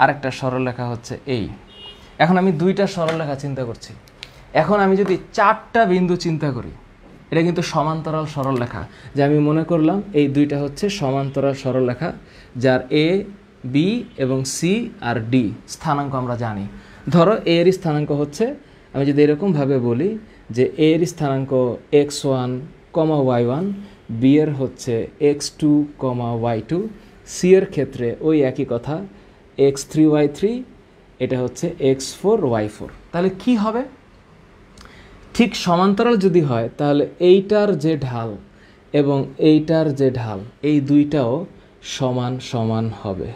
আর একটা সরলরেখা হচ্ছে এই। এখন আমি দুইটা সরলরেখা চিন্তা করছি। এখন আমি যদি 4টা বিন্দু চিন্তা করি, এটা কিন্তু সমান্তরাল সরলরেখা, যে আমি মনে করলাম এই দুইটা হচ্ছে সমান্তরাল সরলরেখা যার এ বি এবং সি আর ডি স্থানাঙ্ক আমরা জানি। ধরো এ এর স্থানাঙ্ক হচ্ছে, আমি যদি এরকমভাবে বলি যে এ এর স্থানাঙ্ক x1, y1, বি এর হচ্ছে x2, y2, সি এর ক্ষেত্রে ওই একই কথা x3, y3, এটা হচ্ছে x4, y4। তাহলে কি হবে? ঠিক সমান্তরাল যদি হয় তাহলে এইটার যে ঢাল এবং এইটার যে ঢাল এই দুইটাও সমান সমান হবে।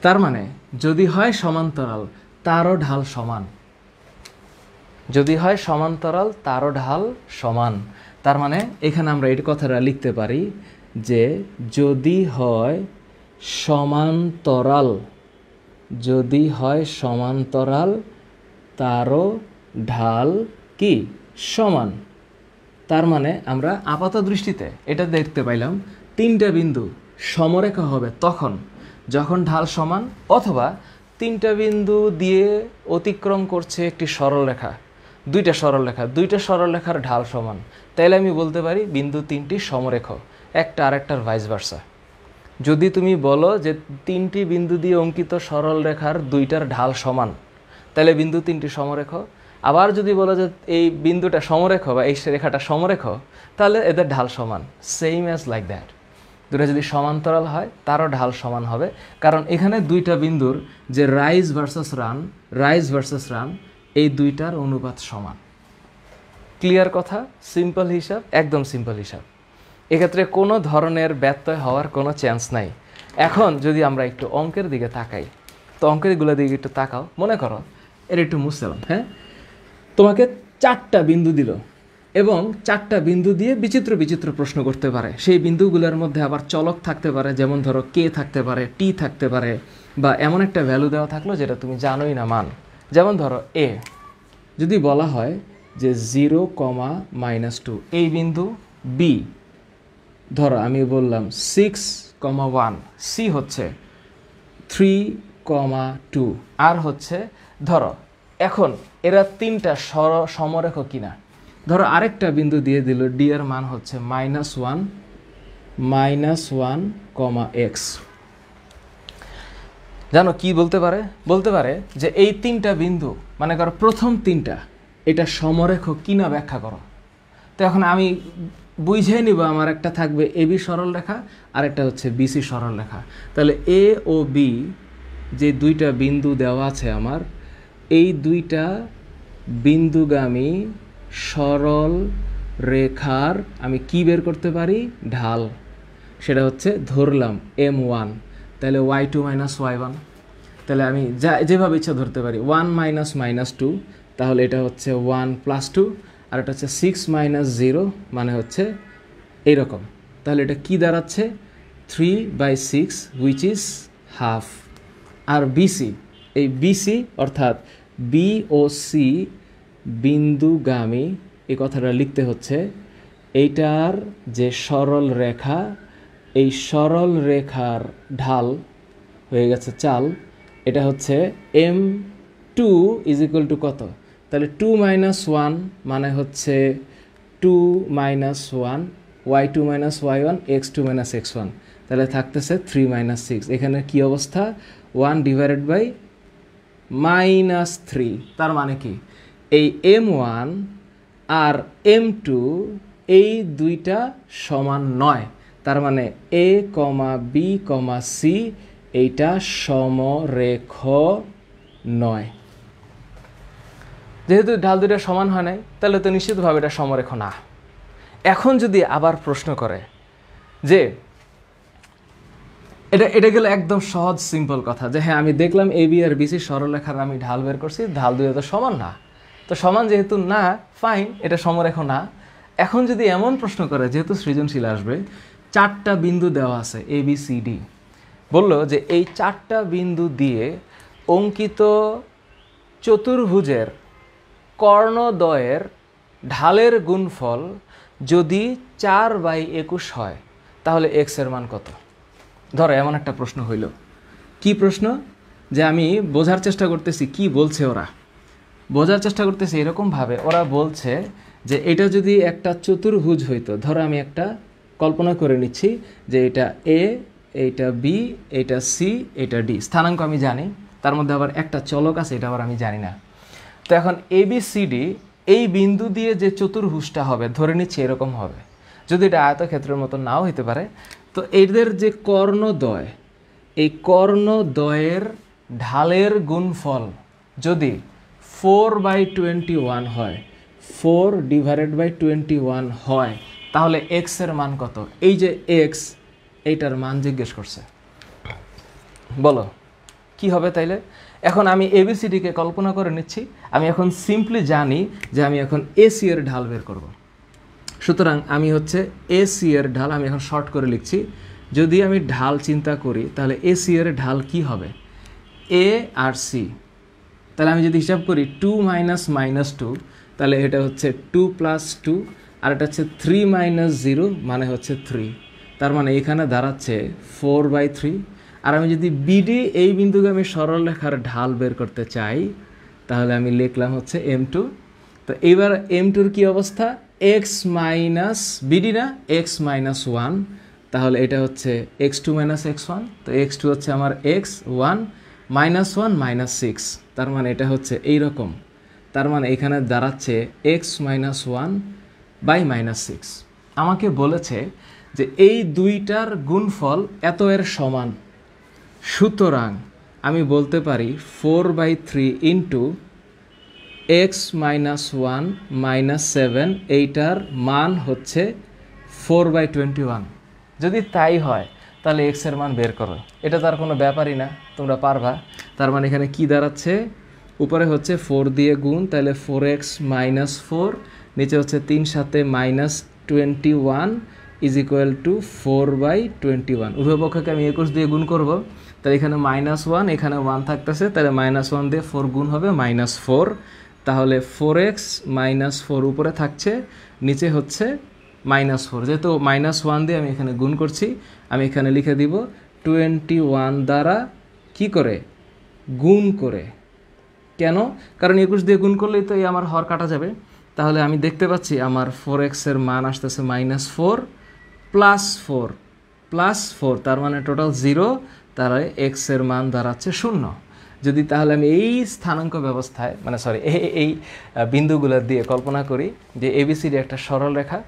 তার মানে যদি হয় সমান্তরাল তারও ঢাল সমান, যদি হয় সমান্তরাল তারও ঢাল সমান। তার মানে এখানে আমরা এই কথাটা লিখতে পারি যে যদি হয় সমান্তরাল, যদি হয় সমান্তরাল তারও ঢাল কি সমান। তার মানে আমরা আপাত দৃষ্টিতে এটা দেখতে পাইলাম 3টা বিন্দু সমরেখা হবে তখন যখন ঢাল সমান, অথবা 3টা বিন্দু দিয়ে অতিক্রম করছে একটি সরলরেখা, দুইটা সরলরেখার ঢাল সমান। তাইলে আমি বলতে পারি বিন্দু 3টি সমরেখ, একটা আরেকটার ভাইস ভার্সা। যদি তুমি বলো যে 3টি বিন্দু দিয়ে অঙ্কিত সরলরেখার 2টার ঢাল সমান, তাহলে বিন্দু 3টি সমরেখ। আবার যদি বলো যে এই বিন্দুটা সমরেখ বা এই রেখাটা সমরেখ, তাহলে এদের ঢাল সমান। সেম অ্যাজ লাইক দ্যাট, দুটো যদি সমান্তরাল হয় তারও ঢাল সমান হবে, কারণ এখানে 2টা বিন্দুর যে রাইজ ভার্সাস রান এই দুইটার অনুপাত সমান। ক্লিয়ার কথা? সিম্পল হিসাব, একদম সিম্পল হিসাব। এক্ষেত্রে কোনো ধরনের ব্যত্যয় হওয়ার কোনো চান্স নাই। এখন যদি আমরা একটু অঙ্কের দিকে তাকাই, তো অঙ্কেরগুলোর দিকে একটু তাকাও। মনে করো এর একটু মুছলাম, হ্যাঁ, তোমাকে 4টা বিন্দু দিল এবং 4টা বিন্দু দিয়ে বিচিত্র বিচিত্র প্রশ্ন করতে পারে। সেই বিন্দুগুলোর মধ্যে আবার চলক থাকতে পারে, যেমন ধরো কে থাকতে পারে, টি থাকতে পারে, বা এমন একটা ভ্যালু দেওয়া থাকলো যেটা তুমি জানোই না মান, যেমন ধরো এ যদি বলা হয় যে 0,-2 এই বিন্দু, বি ধরো আমি বললাম 6,1, সি হচ্ছে 3,2, আর হচ্ছে ধরো এখন এরা তিনটা সমরেখ কিনা। ধরো আরেকটা বিন্দু দিয়ে দিল, ডি এর মান হচ্ছে -1, x। জানো কি বলতে পারে? বলতে পারে যে এই তিনটা বিন্দু, মানে করো প্রথম তিনটা, এটা সমরেখ কিনা ব্যাখ্যা করো। তো এখন আমি বুঝে নিব, আমার একটা থাকবে এবি সরলরেখা আর একটা হচ্ছে বিসি সরলরেখা। তাহলে এ ও বি যে দুইটা বিন্দু দেওয়া আছে আমার, এই দুইটা বিন্দুগামী সরল রেখার আমি কি বের করতে পারি? ঢাল। সেটা হচ্ছে ধরলাম m1, তাহলে y2 - y1। তাহলে আমি যেভাবে ইচ্ছা ধরতে পারি, 1 - -2, তাহলে এটা হচ্ছে 1 + 2, আর এটা হচ্ছে 6 - 0, মানে হচ্ছে এইরকম। তাহলে এটা কি দাঁড়াচ্ছে? 3/6, which is half। আর বিসি, এই বিসি অর্থাৎ বি ও সি বিন্দুগামী, এই কথাটা লিখতে হচ্ছে এইটার যে সরল রেখা, এই সরল রেখার ঢাল হয়ে গেছে চাল। এটা হচ্ছে m2 = কত? তাহলে 2 - 1 মানে হচ্ছে 2 - 1, y2 - y1, x2 - x1, তাহলে থাকতেছে 3 - 6। এখানে কি অবস্থা? 1/-3। তার মানে কি এই m1 আর m2 এই দুইটা সমান নয়। তার মানে a, b, c এইটা সমরেখ নয়। যেহেতু ঢাল দুইটা সমান হয় নাই, তাহলে তো নিশ্চিতভাবে এটা সমরেখ না। এখন যদি আবার প্রশ্ন করে যে এটা গেলে একদম সহজ সিম্পল কথা, যে হ্যাঁ আমি দেখলাম এ বি আর বিসি সরলরেখার আমি ঢাল বের করছি, ঢাল দুইটা তো সমান না। তো সমান যেহেতু না, ফাইন, এটা সমরেখ না। এখন যদি এমন প্রশ্ন করে, যেহেতু সৃজনশীল আসবে, 4টা বিন্দু দেওয়া আছে এ বি সি ডি, বলল যে এই 4টা বিন্দু দিয়ে অঙ্কিত চতুর্ভুজের কর্ণদ্বয়ের ঢালের গুণফল যদি 4/21 হয়, তাহলে x এর মান কত? ধরো এমন একটা প্রশ্ন হইল। কি প্রশ্ন? যে আমি বোঝার চেষ্টা করতেছি কি বলছে ওরা, বোঝার চেষ্টা করতেছি এরকমভাবে। ওরা বলছে যে এটা যদি একটা চতুর্ভুজ হইতো, ধরো আমি একটা কল্পনা করে নিচ্ছি যে এটা এ, এইটা বি, এইটা সি, এইটা ডি। স্থানাঙ্ক আমি জানি, তার মধ্যে আবার একটা চলক আছে, এটা আবার আমি জানি না। তো এখন এ বি সি ডি এই বিন্দু দিয়ে যে চতুর্ভুজটা হবে, ধরে নিচ্ছি এরকম হবে, যদি এটা আয়তক্ষেত্রের মতো নাও হতে পারে। তো এদের যে কর্ণদ্বয়, এই কর্ণদ্বয়ের ঢালের গুণফল যদি 4/21 হয়, 4/21 হয়, তাহলে x এর মান কত? এই যে x, এইটার মান জিজ্ঞেস করছে। বলো কি হবে তাইলে? এখন আমি এবিসিডিকে কল্পনা করে নিচ্ছি। আমি এখন সিম্পলি জানি যে আমি এখন এসি এর ঢাল বের করব। সুতরাং আমি হচ্ছে এসি এর ঢাল আমি এখন শর্ট করে লিখছি। যদি আমি ঢাল চিন্তা করি, তাহলে এসি এর ঢাল কি হবে? এ আর সি। তাহলে আমি যদি হিসাব করি 2 - -2, তাহলে এটা হচ্ছে 2 + 2, আর এটা হচ্ছে 3 - 0, মানে হচ্ছে 3। তার মানে এখানে দাঁড়াচ্ছে 4/3। আর আমি যদি বিডি এই বিন্দুগামী সরলরেখার ঢাল বের করতে চাই, তাহলে আমি লিখলাম হচ্ছে m2। তো এইবার m2-র কি অবস্থা? x - বিডি না, x - 1, তাহলে এটা হচ্ছে x2 - x1। তো x2 হচ্ছে আমার x1 - 1 - 6, তার মানে এটা হচ্ছে এইরকম। তার মানে এখানে দাঁড়াচ্ছে x - 1/-6। আমাকে বলেছে যে এই দুইটার গুণফল এত এর সমান। সুতরাং আমি বলতে পারি 4/3 ইন্টু x - 1 - 7, এইটার মান হচ্ছে 4/21। যদি তাই হয়, তাহলে x এর মান বের করো। এটা তার কোনো ব্যাপারই না, তোমরা পারবা। তার মানে এখানে কি দাঁড়াচ্ছে? উপরে হচ্ছে 4 দিয়ে গুণ, তাহলে 4x - 4, নিচে হচ্ছে 3 সাথে -21 = 4/21। উভয় পক্ষকে আমি 21 দিয়ে গুণ করব, তাহলে এখানে -1, এখানে 1 থাকতেছে, তাহলে -1 দিয়ে 4 গুণ হবে -4। তাহলে 4x - 4 উপরে থাকছে, নিচে হচ্ছে -4। যেহেতু -1 দিয়ে আমি এখানে গুণ করছি, আমি এখানে লিখে দিব 21 দ্বারা কি করে গুণ করে। কেন? কারণ 21 দিয়ে গুণ করলেই তো এই আমার হর কাটা যাবে। তাহলে আমি দেখতে পাচ্ছি আমার 4x এর মান আসতেছে -4 +4 +4, তার মানে টোটাল 0, তার x এর মান দাঁড়াচ্ছে 0। যদি তাহলে আমি এই স্থানাঙ্ক ব্যবস্থায় এই বিন্দুগুলো দিয়ে কল্পনা করি যে এবিসিডি একটা সরল রেখা,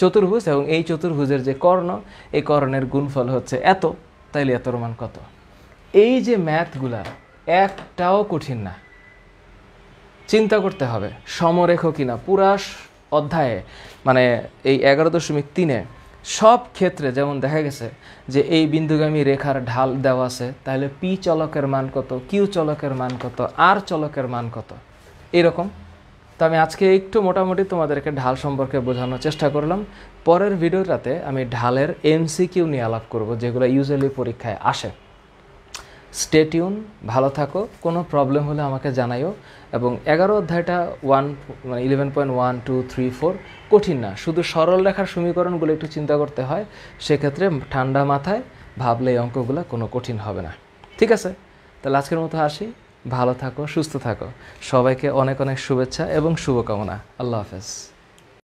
চতুর্ভুজ, এবং এই চতুর্ভুজের যে কর্ণ, এই কর্ণের গুণফল হচ্ছে এত, তাইলে এতর মান কত? এই যে ম্যাথগুলা একটাও কঠিন না, চিন্তা করতে হবে সমরেখ কিনা। পুরা অধ্যায়ে মানে এই 11.3-এ সব ক্ষেত্রে যেমন দেখা গেছে যে এই বিন্দুগামী রেখার ঢাল দেওয়া আছে, তাহলে পি চলকের মান কত, কিউ চলকের মান কত, আর চলকের মান কত, এরকম। তো আমি আজকে একটু মোটামুটি তোমাদেরকে ঢাল সম্পর্কে বোঝানোর চেষ্টা করলাম। পরের ভিডিওটাতে আমি ঢালের এমসিকিউ নিয়ে আলাপ করব, যেগুলো ইউজুয়ালি পরীক্ষায় আসে। স্টে টিউন, ভালো থাকো। কোনো প্রবলেম হলে আমাকে জানাইও। এবং 11 অধ্যায়টা 11.1 2 3 4 কঠিন না, শুধু সরল রেখার সমীকরণগুলো একটু চিন্তা করতে হয়। সেক্ষেত্রে ঠান্ডা মাথায় ভাবলে এই অঙ্কগুলো কোনো কঠিন হবে না। ঠিক আছে, তাহলে আজকের মতো আসি। ভালো থাকো, সুস্থ থাকো। সবাইকে অনেক অনেক শুভেচ্ছা এবং শুভকামনা। আল্লাহ হাফেজ।